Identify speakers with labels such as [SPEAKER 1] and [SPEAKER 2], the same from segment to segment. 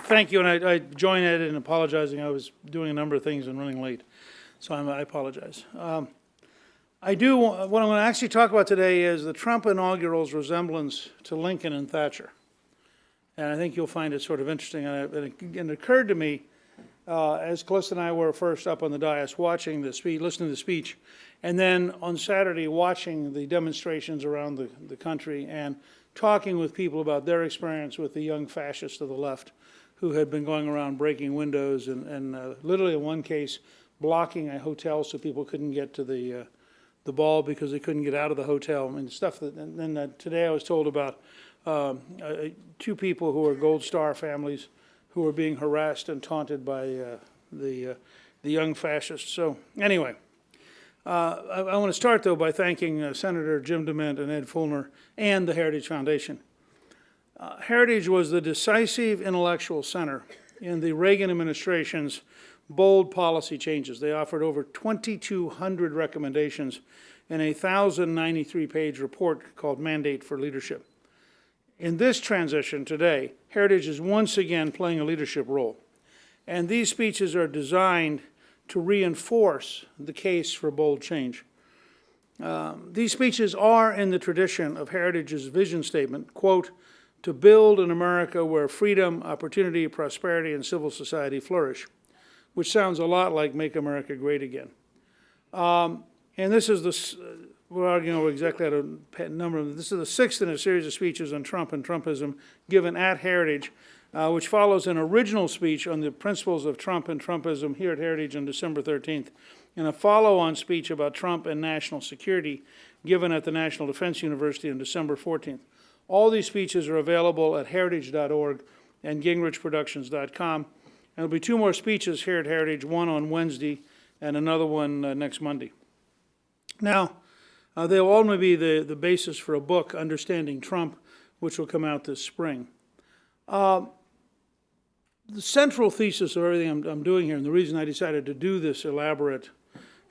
[SPEAKER 1] Thank you, and I join Ed in apologizing. I was doing a number of things and running late, so I apologize. What I'm going to actually talk about today is the Trump inaugural's resemblance to Lincoln and Thatcher. And I think you'll find it sort of interesting. And it occurred to me, as Calista and I were first up on the dais watching the speech, listening to the speech, and then on Saturday watching the demonstrations around the country and talking with people about their experience with the young fascists of the left who had been going around breaking windows and literally in one case blocking a hotel so people couldn't get to the ball because they couldn't get out of the hotel. I mean, stuff that, and then today I was told about two people who are Gold Star families who were being harassed and taunted by the young fascists. So anyway, I want to start though by thanking Senator Jim DeMint and Ed Fulner and the Heritage Foundation. Heritage was the decisive intellectual center in the Reagan administration's bold policy changes. They offered over 2,200 recommendations in a 1,093-page report called Mandate for Leadership. In this transition today, Heritage is once again playing a leadership role. And these speeches are designed to reinforce the case for bold change. These speeches are in the tradition of Heritage's vision statement, quote, to build an America where freedom, opportunity, prosperity, and civil society flourish, which sounds a lot like Make America Great Again. And this is we're arguing over exactly how to number them. This is the sixth in a series of speeches on Trump and Trumpism given at Heritage, which follows an original speech on the principles of Trump and Trumpism here at Heritage on December 13th, and a follow-on speech about Trump and national security given at the National Defense University on December 14th. All these speeches are available at heritage.org and gingrichproductions.com. And there'll be two more speeches here at Heritage, one on Wednesday and another one next Monday. Now, they'll only be the basis for a book, Understanding Trump, which will come out this spring. The central thesis of everything I'm doing here, and the reason I decided to do this elaborate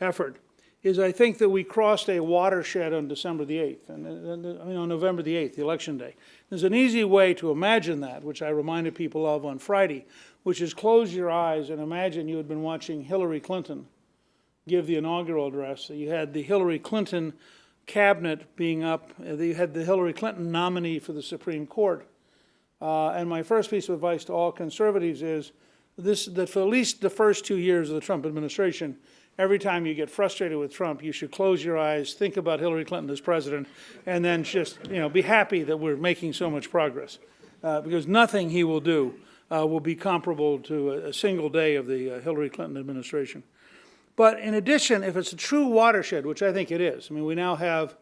[SPEAKER 1] effort, is I think that we crossed a watershed on December the 8th, on November the 8th, the election day. There's an easy way to imagine that, which I reminded people of on Friday, which is close your eyes and imagine you had been watching Hillary Clinton give the inaugural address. You had the Hillary Clinton cabinet being up, you had the Hillary Clinton nominee for the Supreme Court. And my first piece of advice to all conservatives is that for at least the first 2 years of the Trump administration, every time you get frustrated with Trump, you should close your eyes, think about Hillary Clinton as president, and then just be happy that we're making so much progress. Because nothing he will do will be comparable to a single day of the Hillary Clinton administration. But in addition, if it's a true watershed, which I think it is, we now have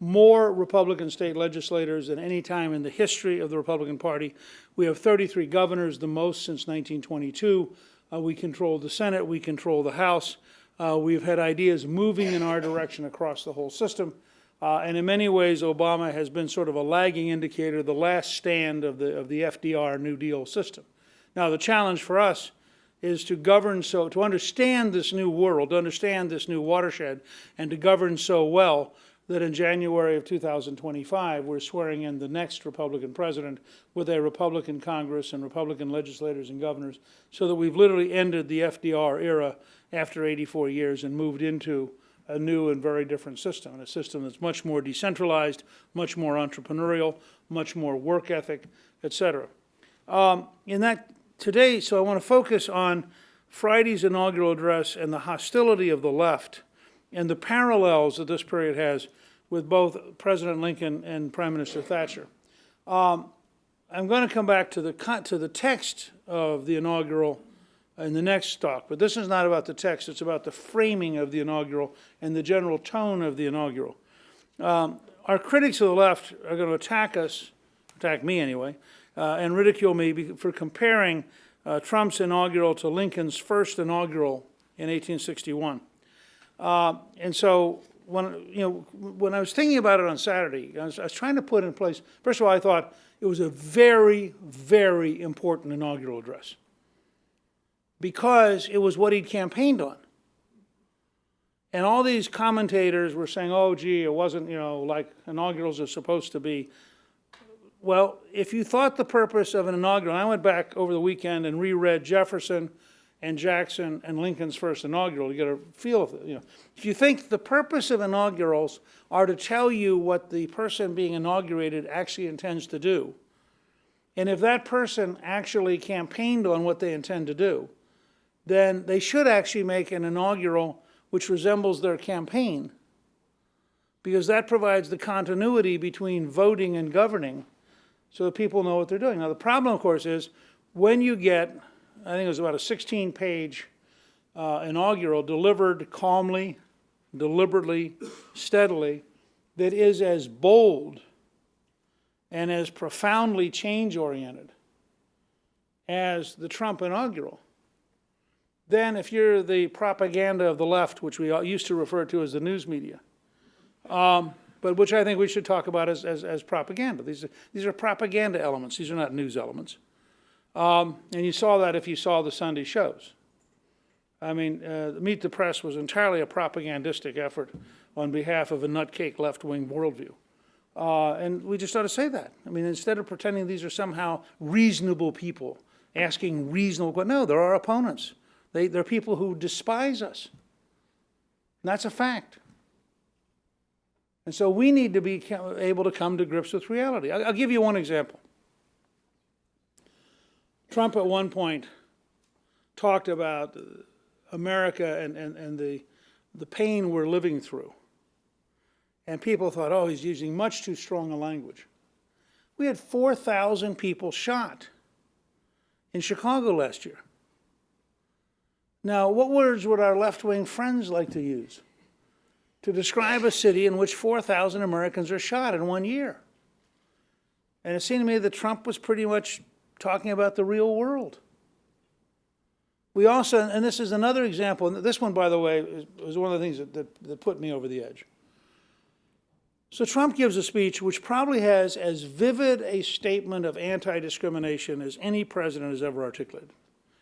[SPEAKER 1] more Republican state legislators than any time in the history of the Republican Party. We have 33 governors, the most since 1922. We control the Senate, we control the House. We've had ideas moving in our direction across the whole system. And in many ways, Obama has been sort of a lagging indicator, the last stand of the FDR New Deal system. Now, the challenge for us is to govern to understand this new world, to understand this new watershed, and to govern so well that in January of 2025, we're swearing in the next Republican president with a Republican Congress and Republican legislators and governors, so that we've literally ended the FDR era after 84 years and moved into a new and very different system, and a system that's much more decentralized, much more entrepreneurial, much more work ethic, et cetera. Today, so I want to focus on Friday's inaugural address and the hostility of the left and the parallels that this period has with both President Lincoln and Prime Minister Thatcher. I'm going to come back to the text of the inaugural in the next talk, but this is not about the text, it's about the framing of the inaugural and the general tone of the inaugural. Our critics of the left are going to attack me anyway, and ridicule me for comparing Trump's inaugural to Lincoln's first inaugural in 1861. And so when I was thinking about it on Saturday, I was trying to put in place, first of all, I thought it was a very, very important inaugural address because it was what he'd campaigned on. And all these commentators were saying, oh, gee, it wasn't, like inaugurals are supposed to be. Well, if you thought the purpose of an inaugural, I went back over the weekend and reread Jefferson and Jackson and Lincoln's first inaugural to get a feel of it. If you think the purpose of inaugurals are to tell you what the person being inaugurated actually intends to do, and if that person actually campaigned on what they intend to do, then they should actually make an inaugural which resembles their campaign, because that provides the continuity between voting and governing so that people know what they're doing. Now, the problem, of course, is when you get, I think it was about a 16-page inaugural delivered calmly, deliberately, steadily, that is as bold and as profoundly change-oriented as the Trump inaugural, then if you're the propaganda of the left, which we used to refer to as the news media, but which I think we should talk about as propaganda. These are propaganda elements. These are not news elements. And you saw that if you saw the Sunday shows. I mean, Meet the Press was entirely a propagandistic effort on behalf of a nutcake left-wing worldview. And we just ought to say that. I mean, instead of pretending these are somehow reasonable people asking reasonable questions, no, they're our opponents. They're people who despise us. And that's a fact. And so we need to be able to come to grips with reality. I'll give you one example. Trump at one point talked about America and the pain we're living through. And people thought, oh, he's using much too strong a language. We had 4,000 people shot in Chicago last year. Now, what words would our left-wing friends like to use to describe a city in which 4,000 Americans are shot in 1 year? And it seemed to me that Trump was pretty much talking about the real world. We also, and this is another example, and this one, by the way, was one of the things that put me over the edge. So Trump gives a speech which probably has as vivid a statement of anti-discrimination as any president has ever articulated.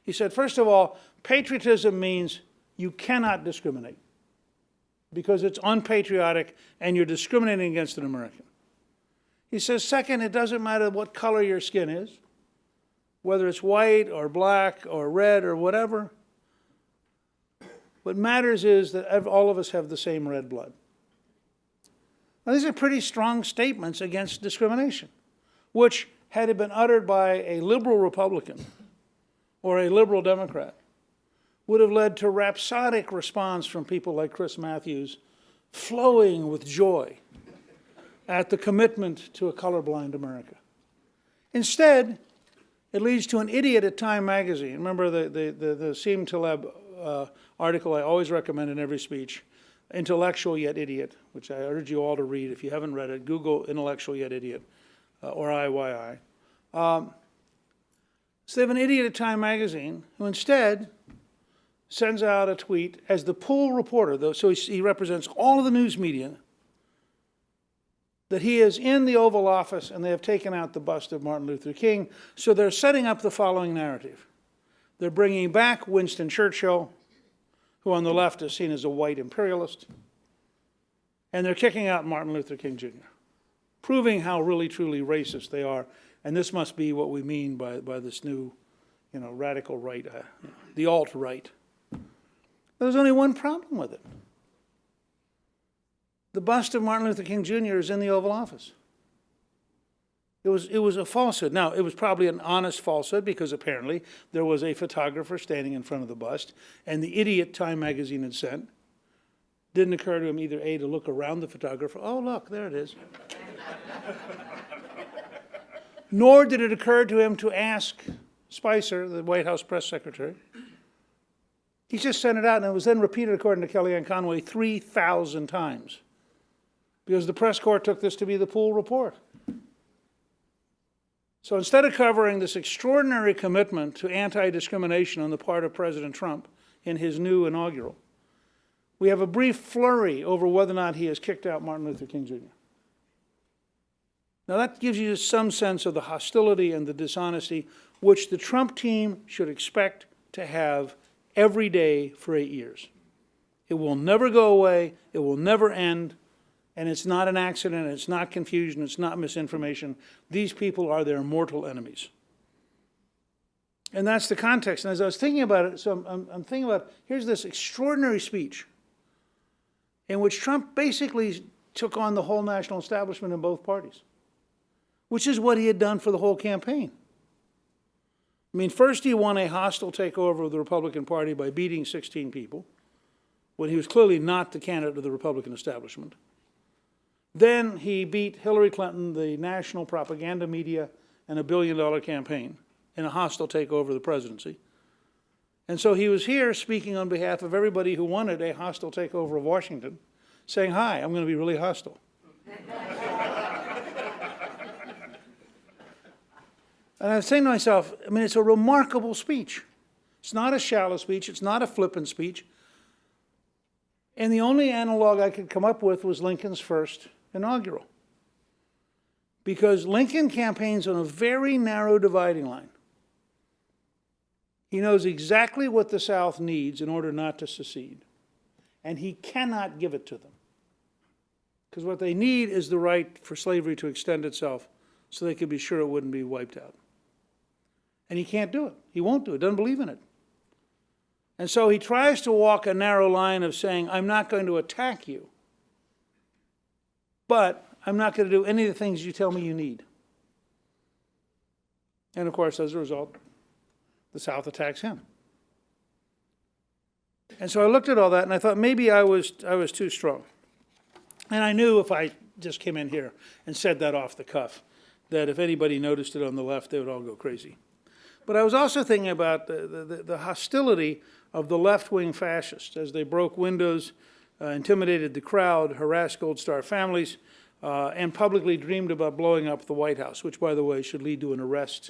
[SPEAKER 1] He said, first of all, patriotism means you cannot discriminate because it's unpatriotic and you're discriminating against an American. He says, second, it doesn't matter what color your skin is, whether it's white or black or red or whatever. What matters is that all of us have the same red blood. Now, these are pretty strong statements against discrimination, which, had it been uttered by a liberal Republican or a liberal Democrat, would have led to rhapsodic response from people like Chris Matthews, flowing with joy at the commitment to a colorblind America. Instead, it leads to an idiot at Time magazine. Remember the Seem Taleb article I always recommend in every speech, Intellectual Yet Idiot, which I urge you all to read. If you haven't read it, Google Intellectual Yet Idiot, or IYI. So they have an idiot at Time magazine who instead sends out a tweet as the pool reporter, though, so he represents all of the news media, that he is in the Oval Office and they have taken out the bust of Martin Luther King. So they're setting up the following narrative. They're bringing back Winston Churchill, who on the left is seen as a white imperialist, and they're kicking out Martin Luther King Jr., proving how really, truly racist they are. And this must be what we mean by this new, radical right, the alt-right. There's only one problem with it. The bust of Martin Luther King Jr. is in the Oval Office. It was a falsehood. Now, it was probably an honest falsehood because apparently there was a photographer standing in front of the bust, and the idiot Time magazine had sent. Didn't occur to him either A, to look around the photographer. Oh, look, there it is. Nor did it occur to him to ask Spicer, the White House press secretary. He just sent it out, and it was then repeated, according to Kellyanne Conway, 3,000 times. Because the press corps took this to be the pool report. So instead of covering this extraordinary commitment to anti-discrimination on the part of President Trump in his new inaugural, we have a brief flurry over whether or not he has kicked out Martin Luther King Jr. Now that gives you some sense of the hostility and the dishonesty which the Trump team should expect to have every day for 8 years. It will never go away. It will never end. And it's not an accident, it's not confusion, it's not misinformation. These people are their mortal enemies. And that's the context. And as I was thinking about it, so I'm thinking about, here's this extraordinary speech in which Trump basically took on the whole national establishment in both parties, which is what he had done for the whole campaign. I mean, first he won a hostile takeover of the Republican Party by beating 16 people, when he was clearly not the candidate of the Republican establishment. Then he beat Hillary Clinton, the national propaganda media, and a billion-dollar campaign in a hostile takeover of the presidency. And so he was here speaking on behalf of everybody who wanted a hostile takeover of Washington, saying, hi, I'm going to be really hostile. And I was saying to myself, I mean, it's a remarkable speech. It's not a shallow speech. It's not a flippant speech. And the only analog I could come up with was Lincoln's first inaugural. Because Lincoln campaigns on a very narrow dividing line. He knows exactly what the South needs in order not to secede. And he cannot give it to them. Because what they need is the right for slavery to extend itself so they could be sure it wouldn't be wiped out. And he can't do it. He won't do it. Doesn't believe in it. And so he tries to walk a narrow line of saying, I'm not going to attack you, but I'm not going to do any of the things you tell me you need. And of course, as a result, the South attacks him. And so I looked at all that and I thought maybe I was too strong. And I knew if I just came in here and said that off the cuff, that if anybody noticed it on the left, they would all go crazy. But I was also thinking about the hostility of the left-wing fascists as they broke windows, intimidated the crowd, harassed Gold Star families, and publicly dreamed about blowing up the White House, which, by the way, should lead to an arrest.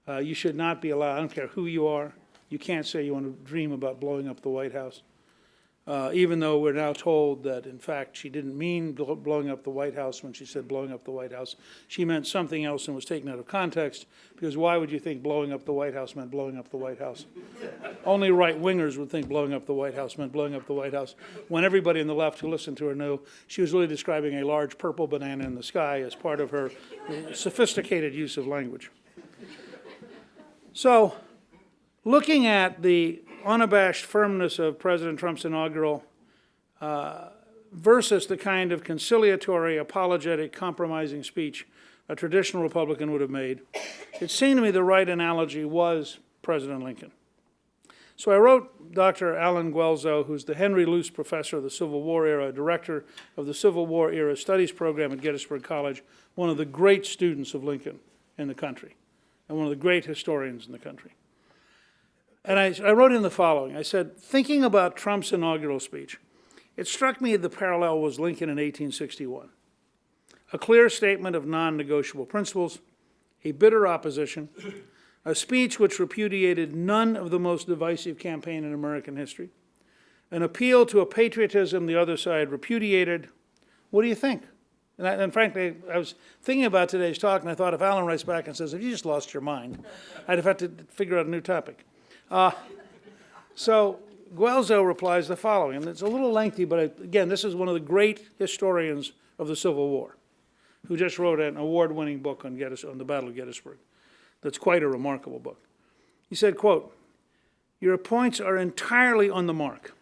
[SPEAKER 1] You should not be allowed, I don't care who you are, you can't say you want to dream about blowing up the White House. Even though we're now told that, in fact, she didn't mean blowing up the White House when she said blowing up the White House. She meant something else and was taken out of context, because why would you think blowing up the White House meant blowing up the White House? Only right-wingers would think blowing up the White House meant blowing up the White House, when everybody on the left who listened to her knew she was really describing a large purple banana in the sky as part of her sophisticated use of language. So, looking at the unabashed firmness of President Trump's inaugural versus the kind of conciliatory, apologetic, compromising speech a traditional Republican would have made, it seemed to me the right analogy was President Lincoln. So I wrote Dr. Alan Guelzo, who's the Henry Luce Professor of the Civil War era, director of the Civil War era Studies program at Gettysburg College, one of the great students of Lincoln in the country, and one of the great historians in the country. And I wrote in the following. I said, thinking about Trump's inaugural speech, it struck me the parallel was Lincoln in 1861. A clear statement of non-negotiable principles, a bitter opposition, a speech which repudiated none of the most divisive campaign in American history, an appeal to a patriotism the other side repudiated. What do you think? And frankly, I was thinking about today's talk, and I thought if Alan writes back and says, have you just lost your mind? I'd have had to figure out a new topic. So Guelzo replies the following, and it's a little lengthy, but again, this is one of the great historians of the Civil War, who just wrote an award-winning book on the Battle of Gettysburg. That's quite a remarkable book. He said, quote, your points are entirely on the mark.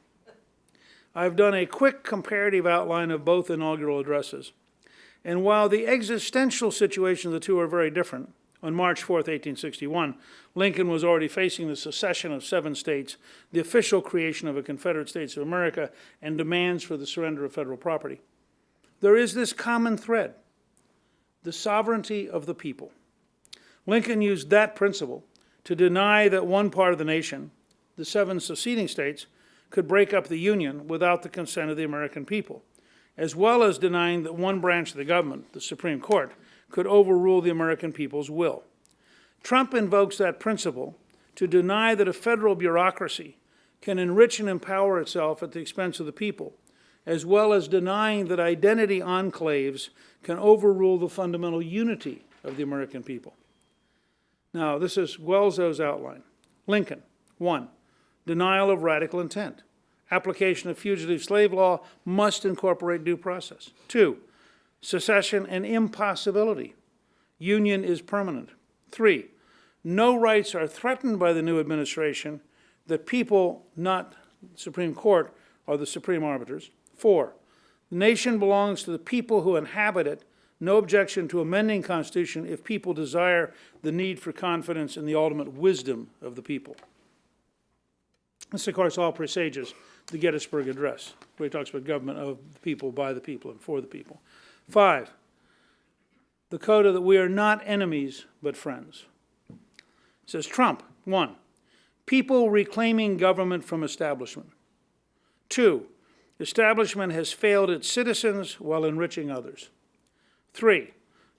[SPEAKER 1] I've done a quick comparative outline of both inaugural addresses, and while the existential situation of the two are very different, on March 4th, 1861, Lincoln was already facing the secession of 7 states, the official creation of a Confederate States of America, and demands for the surrender of federal property. There is this common thread, the sovereignty of the people. Lincoln used that principle to deny that one part of the nation, the 7 seceding states, could break up the Union without the consent of the American people, as well as denying that one branch of the government, the Supreme Court, could overrule the American people's will. Trump invokes that principle to deny that a federal bureaucracy can enrich and empower itself at the expense of the people, as well as denying that identity enclaves can overrule the fundamental unity of the American people. Now, this is Guelzo's outline. Lincoln, 1, denial of radical intent. Application of fugitive slave law must incorporate due process. 2, secession an impossibility. Union is permanent. 3, no rights are threatened by the new administration. The people, not the Supreme Court, are the supreme arbiters. 4, the nation belongs to the people who inhabit it. No objection to amending Constitution if people desire the need for confidence in the ultimate wisdom of the people. This, of course, all presages the Gettysburg Address, where he talks about government of the people, by the people, and for the people. 5, the coda that we are not enemies but friends. It says Trump, 1, people reclaiming government from establishment. 2, establishment has failed its citizens while enriching others. 3,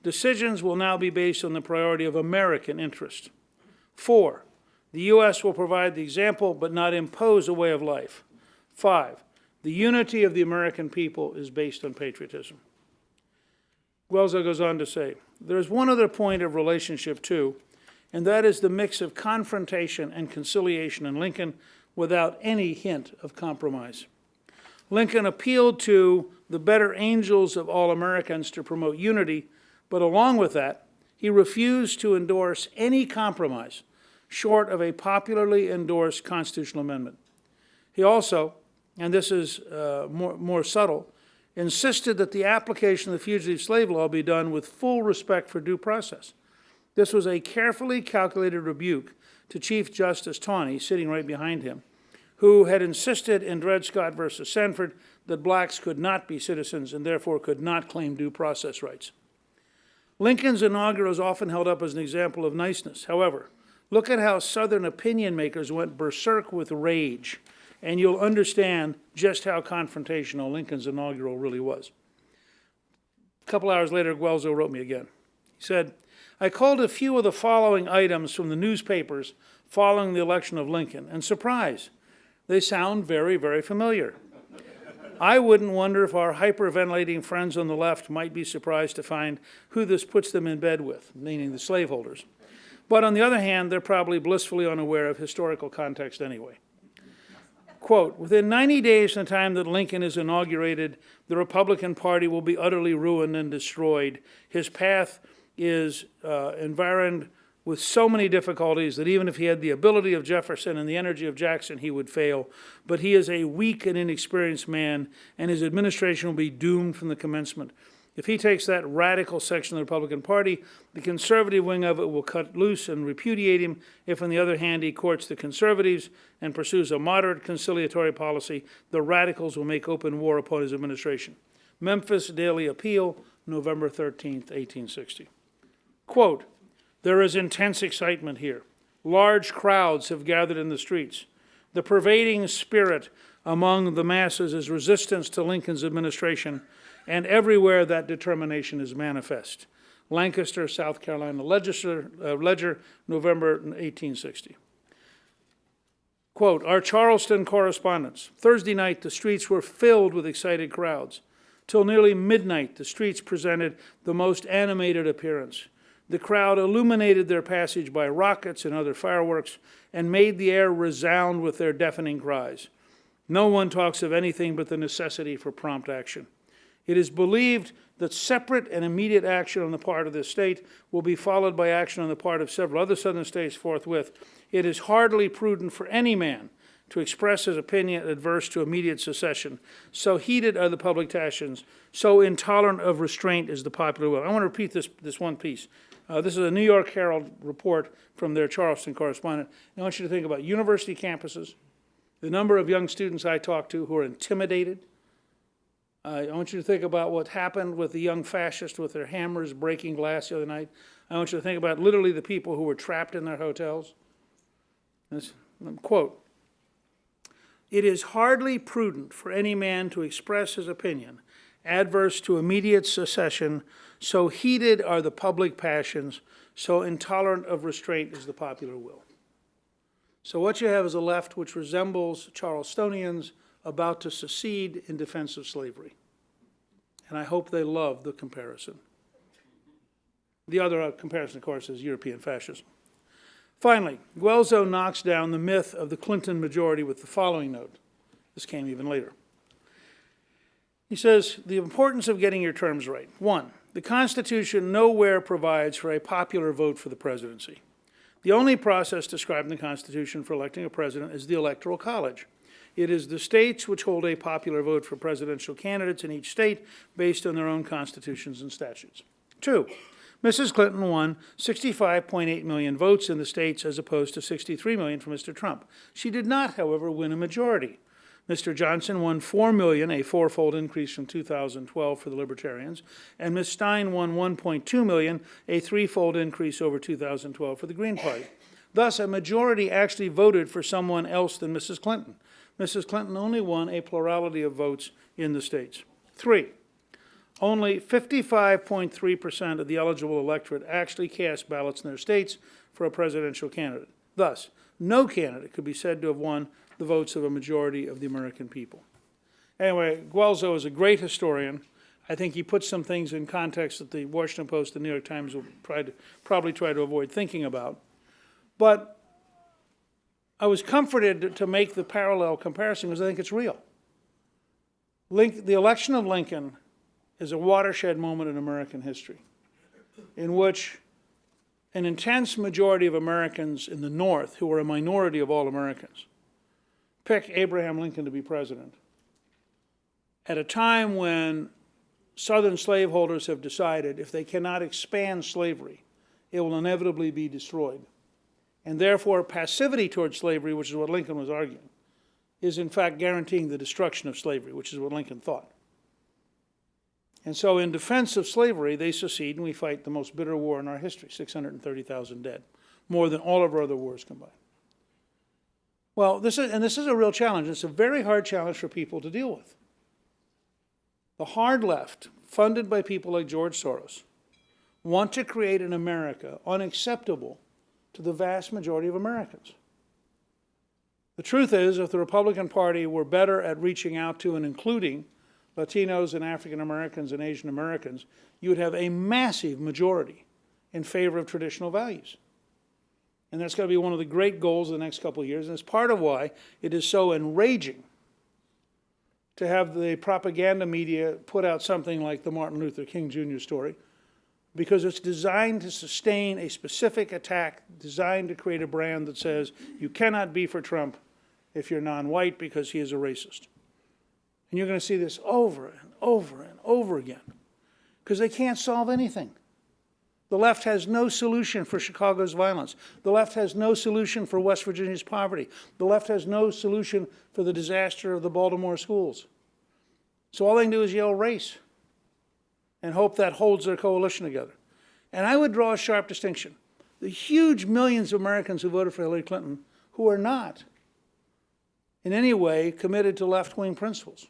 [SPEAKER 1] decisions will now be based on the priority of American interest. 4, the U.S. will provide the example but not impose a way of life. 5, the unity of the American people is based on patriotism. Guelzo goes on to say, there is one other point of relationship too, and that is the mix of confrontation and conciliation in Lincoln without any hint of compromise. Lincoln appealed to the better angels of all Americans to promote unity, but along with that, he refused to endorse any compromise short of a popularly endorsed constitutional amendment. He also, and this is more subtle, insisted that the application of the fugitive slave law be done with full respect for due process. This was a carefully calculated rebuke to Chief Justice Taney, sitting right behind him, who had insisted in Dred Scott versus Sanford that blacks could not be citizens and therefore could not claim due process rights. Lincoln's inaugural is often held up as an example of niceness. However, look at how Southern opinion makers went berserk with rage, and you'll understand just how confrontational Lincoln's inaugural really was. A couple hours later, Guelzo wrote me again. He said, I called a few of the following items from the newspapers following the election of Lincoln, and surprise, they sound very, very familiar. I wouldn't wonder if our hyperventilating friends on the left might be surprised to find who this puts them in bed with, meaning the slaveholders. But on the other hand, they're probably blissfully unaware of historical context anyway. Quote, within 90 days from the time that Lincoln is inaugurated, the Republican Party will be utterly ruined and destroyed. His path is environed with so many difficulties that even if he had the ability of Jefferson and the energy of Jackson, he would fail. But he is a weak and inexperienced man, and his administration will be doomed from the commencement. If he takes that radical section of the Republican Party, the conservative wing of it will cut loose and repudiate him. If, on the other hand, he courts the conservatives and pursues a moderate conciliatory policy, the radicals will make open war upon his administration. Memphis Daily Appeal, November 13th, 1860. Quote, there is intense excitement here. Large crowds have gathered in the streets. The pervading spirit among the masses is resistance to Lincoln's administration, and everywhere that determination is manifest. Lancaster, South Carolina Ledger, November 1860. Quote, our Charleston correspondence. Thursday night, the streets were filled with excited crowds. Till nearly midnight, the streets presented the most animated appearance. The crowd illuminated their passage by rockets and other fireworks and made the air resound with their deafening cries. No one talks of anything but the necessity for prompt action. It is believed that separate and immediate action on the part of this state will be followed by action on the part of several other southern states forthwith. It is hardly prudent for any man to express his opinion adverse to immediate secession. So heated are the public passions, so intolerant of restraint is the popular will. I want to repeat this one piece. This is a New York Herald report from their Charleston correspondent. I want you to think about university campuses, the number of young students I talk to who are intimidated. I want you to think about what happened with the young fascists with their hammers breaking glass the other night. I want you to think about literally the people who were trapped in their hotels. This, quote, it is hardly prudent for any man to express his opinion adverse to immediate secession, so heated are the public passions, so intolerant of restraint is the popular will. So what you have is a left which resembles Charlestonians about to secede in defense of slavery. And I hope they love the comparison. The other comparison, of course, is European fascism. Finally, Guelzo knocks down the myth of the Clinton majority with the following note. This came even later. He says, the importance of getting your terms right. 1, the Constitution nowhere provides for a popular vote for the presidency. The only process described in the Constitution for electing a president is the Electoral College. It is the states which hold a popular vote for presidential candidates in each state based on their own constitutions and statutes. 2, Mrs. Clinton won 65.8 million votes in the states as opposed to 63 million for Mr. Trump. She did not, however, win a majority. Mr. Johnson won 4 million, a fourfold increase from 2012 for the Libertarians, and Ms. Stein won 1.2 million, a threefold increase over 2012 for the Green Party. Thus, a majority actually voted for someone else than Mrs. Clinton. Mrs. Clinton only won a plurality of votes in the states. 3, only 55.3% of the eligible electorate actually cast ballots in their states for a presidential candidate. Thus, no candidate could be said to have won the votes of a majority of the American people. Anyway, Guelzo is a great historian. I think he puts some things in context that the Washington Post and the New York Times will probably try to avoid thinking about. But I was comforted to make the parallel comparison because I think it's real. The election of Lincoln is a watershed moment in American history in which an intense majority of Americans in the North, who are a minority of all Americans, pick Abraham Lincoln to be president at a time when Southern slaveholders have decided if they cannot expand slavery, it will inevitably be destroyed. And therefore, passivity towards slavery, which is what Lincoln was arguing, is in fact guaranteeing the destruction of slavery, which is what Lincoln thought. And so in defense of slavery, they secede, and we fight the most bitter war in our history, 630,000 dead, more than all of our other wars combined. Well, this is a real challenge. It's a very hard challenge for people to deal with. The hard left, funded by people like George Soros, want to create an America unacceptable to the vast majority of Americans. The truth is, if the Republican Party were better at reaching out to and including Latinos and African Americans and Asian Americans, you would have a massive majority in favor of traditional values. And that's going to be one of the great goals of the next couple of years. And it's part of why it is so enraging to have the propaganda media put out something like the Martin Luther King Jr. story, because it's designed to sustain a specific attack, designed to create a brand that says you cannot be for Trump if you're non-white because he is a racist. And you're going to see this over and over and over again because they can't solve anything. The left has no solution for Chicago's violence. The left has no solution for West Virginia's poverty. The left has no solution for the disaster of the Baltimore schools. So all they can do is yell race and hope that holds their coalition together. And I would draw a sharp distinction. The huge millions of Americans who voted for Hillary Clinton who are not in any way committed to left-wing principles.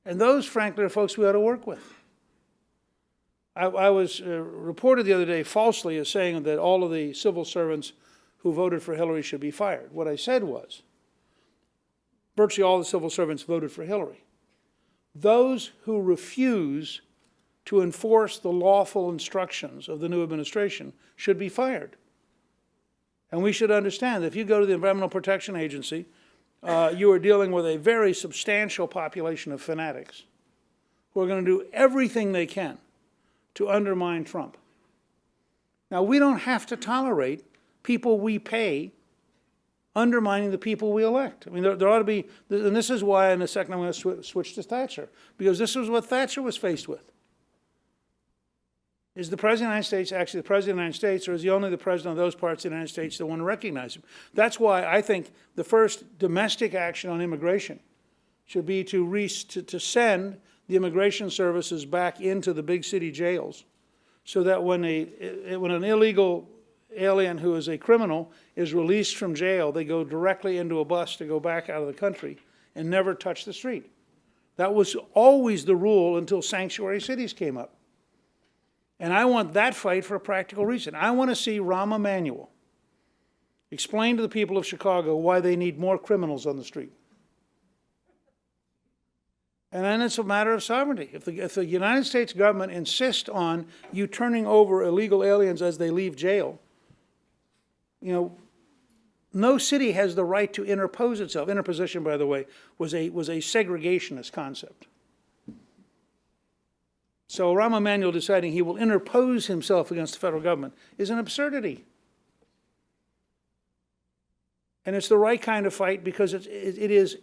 [SPEAKER 1] And those, frankly, are folks we ought to work with. I was reported the other day falsely as saying that all of the civil servants who voted for Hillary should be fired. What I said was, virtually all the civil servants voted for Hillary. Those who refuse to enforce the lawful instructions of the new administration should be fired. And we should understand that if you go to the Environmental Protection Agency, you are dealing with a very substantial population of fanatics who are going to do everything they can to undermine Trump. Now, we don't have to tolerate people we pay undermining the people we elect. I mean, there ought to be, and this is why in a second I'm going to switch to Thatcher, because this is what Thatcher was faced with. Is the President of the United States actually the President of the United States, or is he only the President of those parts of the United States that want to recognize him? That's why I think the first domestic action on immigration should be to send the immigration services back into the big city jails so that when an illegal alien who is a criminal is released from jail, they go directly into a bus to go back out of the country and never touch the street. That was always the rule until sanctuary cities came up. And I want that fight for a practical reason. I want to see Rahm Emanuel explain to the people of Chicago why they need more criminals on the street. And then it's a matter of sovereignty. If the United States government insists on you turning over illegal aliens as they leave jail, no city has the right to interpose itself. Interposition, by the way, was a segregationist concept. So Rahm Emanuel deciding he will interpose himself against the federal government is an absurdity. And it's the right kind of fight because it is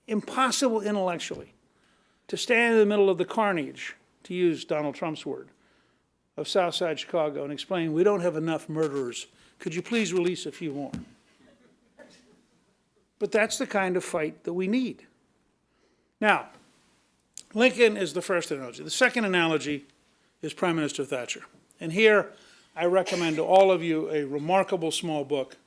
[SPEAKER 1] impossible intellectually to stand in the middle of the carnage, to use Donald Trump's word, of Southside Chicago and explain, we don't have enough murderers. Could you please release a few more? But that's the kind of fight that we need. Now, Lincoln is the first analogy. The second analogy is Prime Minister Thatcher. And here I recommend to all of you a remarkable small book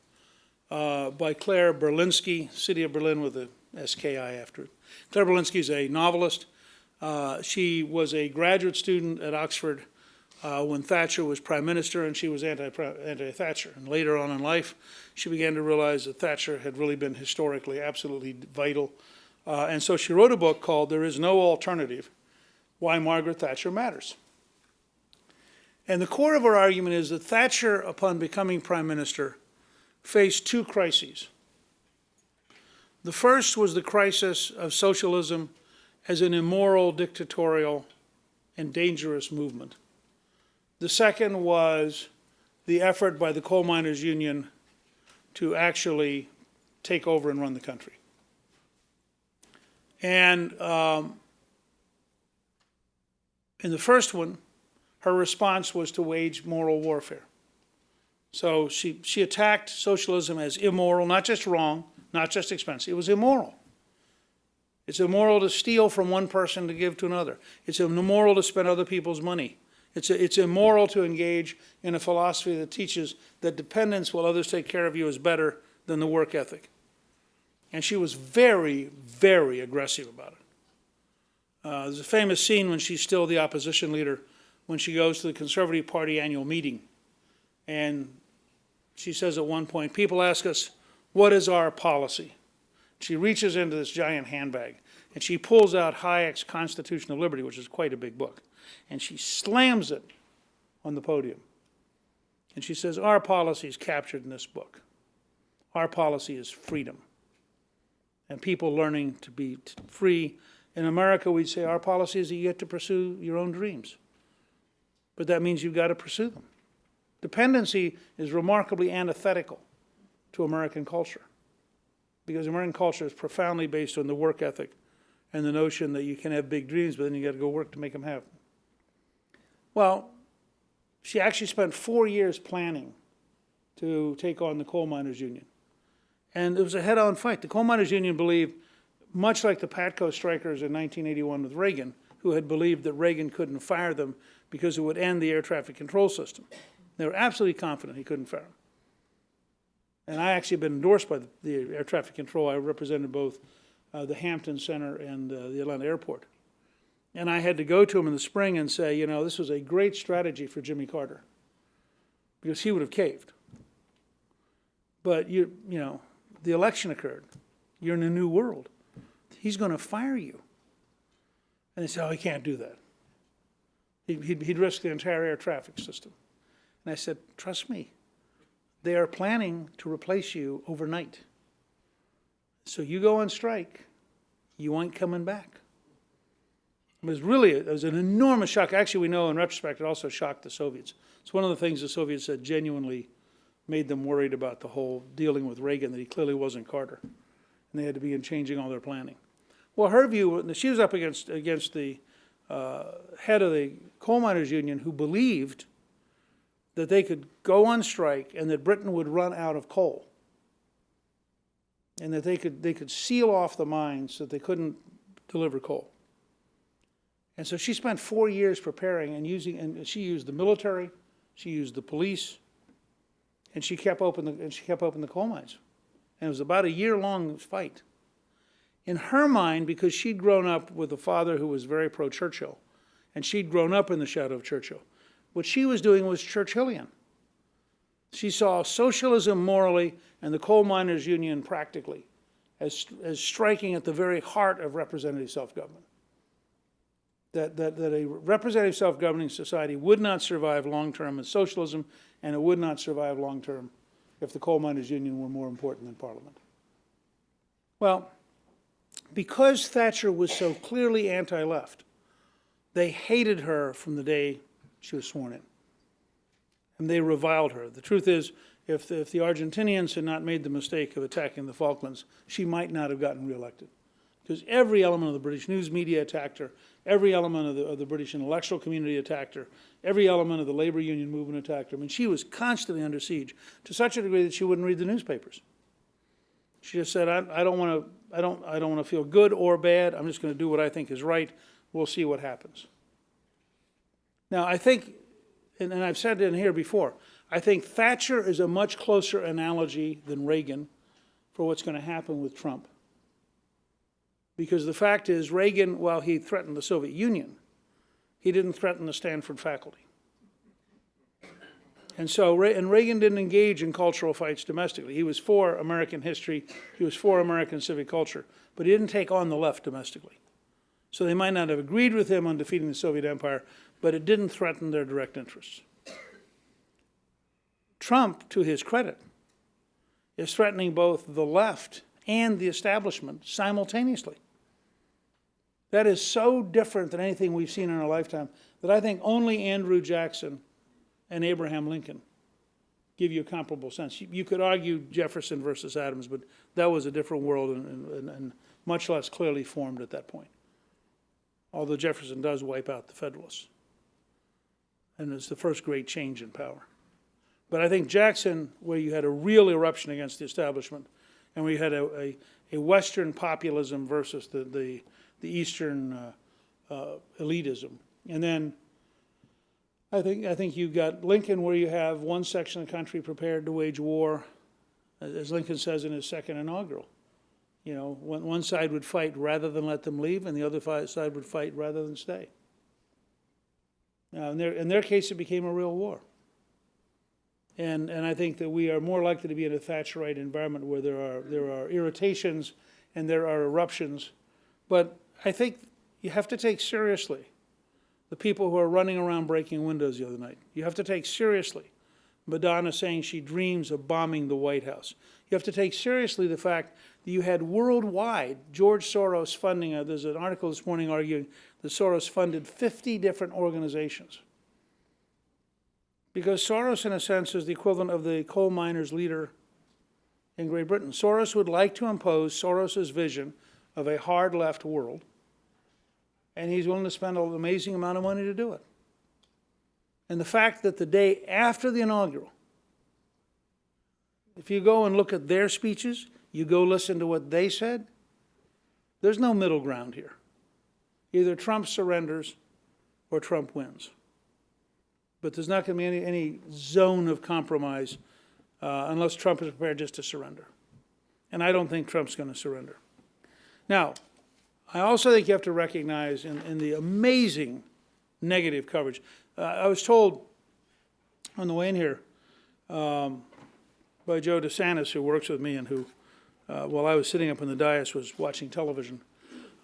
[SPEAKER 1] by Claire Berlinski, City of Berlin with a S-K-I after it. Claire Berlinski is a novelist. She was a graduate student at Oxford when Thatcher was prime minister, and she was anti-Thatcher. And later on in life, she began to realize that Thatcher had really been historically absolutely vital. And so she wrote a book called There Is No Alternative, Why Margaret Thatcher Matters. And the core of her argument is that Thatcher, upon becoming prime minister, faced two crises. The first was the crisis of socialism as an immoral, dictatorial, and dangerous movement. The second was the effort by the coal miners' union to actually take over and run the country. And in the first one, her response was to wage moral warfare. So she attacked socialism as immoral, not just wrong, not just expensive. It was immoral. It's immoral to steal from one person to give to another. It's immoral to spend other people's money. It's immoral to engage in a philosophy that teaches that dependence while others take care of you is better than the work ethic. And she was very, very aggressive about it. There's a famous scene when she's still the opposition leader, when she goes to the Conservative Party annual meeting. And she says at one point, people ask us, what is our policy? She reaches into this giant handbag, and she pulls out Hayek's Constitution of Liberty, which is quite a big book, and she slams it on the podium. And she says, our policy is captured in this book. Our policy is freedom, and people learning to be free. In America, we'd say our policy is that you get to pursue your own dreams. But that means you've got to pursue them. Dependency is remarkably antithetical to American culture, because American culture is profoundly based on the work ethic and the notion that you can have big dreams, but then you got to go work to make them happen. Well, she actually spent 4 years planning to take on the coal miners' union. And it was a head-on fight. The coal miners' union believed, much like the Patco strikers in 1981 with Reagan, who had believed that Reagan couldn't fire them because it would end the air traffic control system. They were absolutely confident he couldn't fire them. And I actually have been endorsed by the air traffic control. I represented both the Hampton Center and the Atlanta airport. And I had to go to him in the spring and say, you know, this was a great strategy for Jimmy Carter, because he would have caved. But, you know, the election occurred. You're in a new world. He's going to fire you. And they said, oh, he can't do that. He'd risk the entire air traffic system. And I said, trust me. They are planning to replace you overnight. So you go on strike, you ain't coming back. It was an enormous shock. Actually, we know in retrospect, it also shocked the Soviets. It's one of the things the Soviets said genuinely made them worried about the whole dealing with Reagan, that he clearly wasn't Carter. And they had to begin changing all their planning. Well, her view, she was up against the head of the coal miners' union, who believed that they could go on strike and that Britain would run out of coal, and that they could seal off the mines so that they couldn't deliver coal. And so she spent 4 years preparing and she used the military, she used the police, and she kept open the coal mines. And it was about a year-long fight. In her mind, because she'd grown up with a father who was very pro-Churchill, and she'd grown up in the shadow of Churchill, what she was doing was Churchillian. She saw socialism morally and the coal miners' union practically as striking at the very heart of representative self-government. That a representative self-governing society would not survive long-term as socialism, and it would not survive long-term if the coal miners' union were more important than Parliament. Well, because Thatcher was so clearly anti-left, they hated her from the day she was sworn in. And they reviled her. The truth is, if the Argentinians had not made the mistake of attacking the Falklands, she might not have gotten reelected. Because every element of the British news media attacked her, every element of the British intellectual community attacked her, every element of the labor union movement attacked her. I mean, she was constantly under siege to such a degree that she wouldn't read the newspapers. She just said, I don't want to feel good or bad. I'm just going to do what I think is right. We'll see what happens. Now, I think, and I've said it in here before, I think Thatcher is a much closer analogy than Reagan for what's going to happen with Trump. Because the fact is, Reagan, while he threatened the Soviet Union, he didn't threaten the Stanford faculty. And so, Reagan didn't engage in cultural fights domestically. He was for American history, he was for American civic culture, but he didn't take on the left domestically. So they might not have agreed with him on defeating the Soviet Empire, but it didn't threaten their direct interests. Trump, to his credit, is threatening both the left and the establishment simultaneously. That is so different than anything we've seen in our lifetime that I think only Andrew Jackson and Abraham Lincoln give you a comparable sense. You could argue Jefferson versus Adams, but that was a different world and much less clearly formed at that point. Although Jefferson does wipe out the Federalists. And it's the first great change in power. But I think Jackson, where you had a real eruption against the establishment, and we had a Western populism versus the Eastern elitism. And then I think you've got Lincoln, where you have one section of the country prepared to wage war, as Lincoln says in his second inaugural. You know, one side would fight rather than let them leave, and the other side would fight rather than stay. Now, in their case, it became a real war. And I think that we are more likely to be in a Thatcherite environment where there are irritations and there are eruptions. But I think you have to take seriously the people who are running around breaking windows the other night. You have to take seriously Madonna saying she dreams of bombing the White House. You have to take seriously the fact that you had worldwide George Soros funding. There's an article this morning arguing that Soros funded 50 different organizations. Because Soros, in a sense, is the equivalent of the coal miners' leader in Great Britain. Soros would like to impose Soros's vision of a hard left world, and he's willing to spend an amazing amount of money to do it. And the fact that the day after the inaugural, if you go and look at their speeches, you go listen to what they said, there's no middle ground here. Either Trump surrenders or Trump wins. But there's not going to be any zone of compromise unless Trump is prepared just to surrender. And I don't think Trump's going to surrender. Now, I also think you have to recognize in the amazing negative coverage. I was told on the way in here by Joe DeSantis, who works with me and who, while I was sitting up in the dais, was watching television,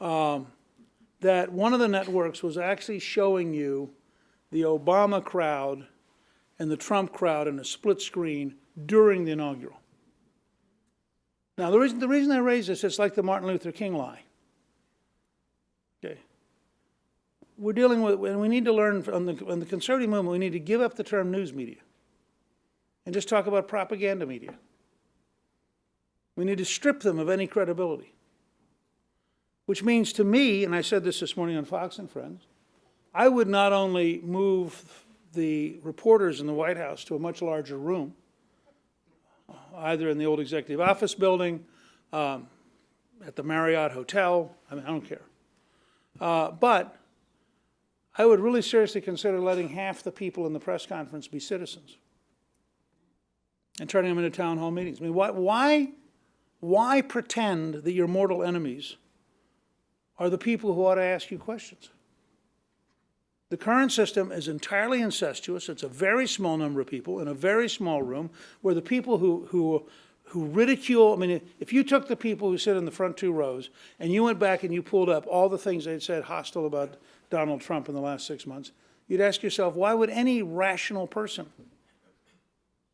[SPEAKER 1] that one of the networks was actually showing you the Obama crowd and the Trump crowd in a split screen during the inaugural. Now, the reason I raise this, it's like the Martin Luther King lie. Okay. We're dealing with, and we need to learn on the conservative movement, we need to give up the term news media and just talk about propaganda media. We need to strip them of any credibility. Which means to me, and I said this morning on Fox and Friends, I would not only move the reporters in the White House to a much larger room, either in the old executive office building, at the Marriott Hotel, I mean, I don't care. But I would really seriously consider letting half the people in the press conference be citizens and turning them into town hall meetings. I mean, why pretend that your mortal enemies are the people who ought to ask you questions? The current system is entirely incestuous. It's a very small number of people in a very small room where the people who ridicule, I mean, if you took the people who sit in the front two rows and you went back and you pulled up all the things they'd said hostile about Donald Trump in the last 6 months, you'd ask yourself, why would any rational person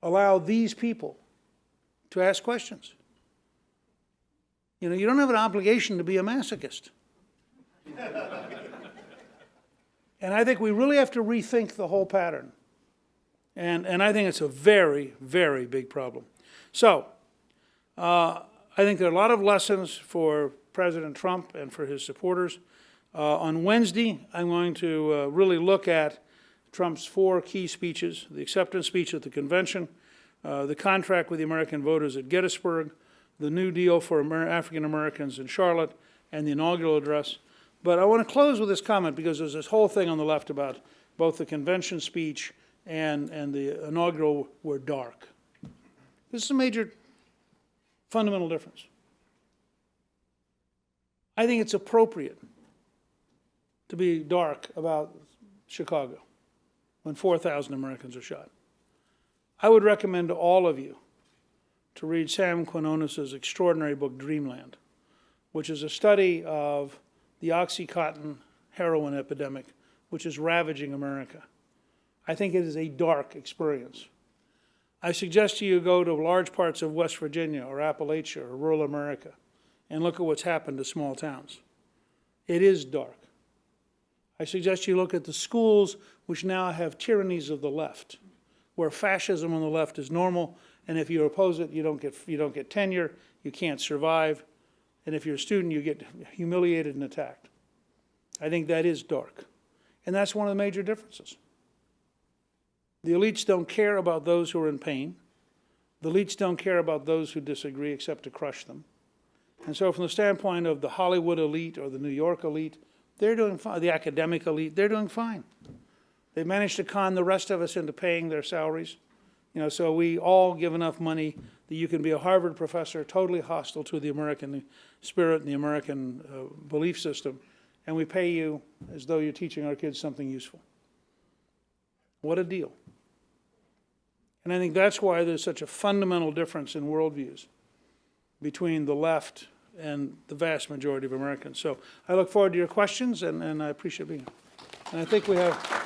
[SPEAKER 1] allow these people to ask questions. You know, you don't have an obligation to be a masochist. And I think we really have to rethink the whole pattern. And I think it's a very, very big problem. So, I think there are a lot of lessons for President Trump and for his supporters. On Wednesday, I'm going to really look at Trump's 4 key speeches: the acceptance speech at the convention, the contract with the American voters at Gettysburg, the New Deal for African Americans in Charlotte, and the inaugural address. But I want to close with this comment, because there's this whole thing on the left about both the convention speech and the inaugural were dark. This is a major fundamental difference. I think it's appropriate to be dark about Chicago when 4,000 Americans are shot. I would recommend to all of you to read Sam Quinones's extraordinary book, Dreamland, which is a study of the OxyContin heroin epidemic, which is ravaging America. I think it is a dark experience. I suggest to you go to large parts of West Virginia or Appalachia or rural America and look at what's happened to small towns. It is dark. I suggest you look at the schools which now have tyrannies of the left, where fascism on the left is normal, and if you oppose it, you don't get tenure, you can't survive, and if you're a student, you get humiliated and attacked. I think that is dark, and that's one of the major differences. The elites don't care about those who are in pain. The elites don't care about those who disagree except to crush them. And so from the standpoint of the Hollywood elite or the New York elite, they're doing fine. The academic elite, they're doing fine. They've managed to con the rest of us into paying their salaries. You know, so we all give enough money that you can be a Harvard professor totally hostile to the American spirit and the American belief system, and we pay you as though you're teaching our kids something useful. What a deal. And I think that's why there's such a fundamental difference in worldviews between the left and the vast majority of Americans. So I look forward to your questions, and I appreciate being here. And I think we have...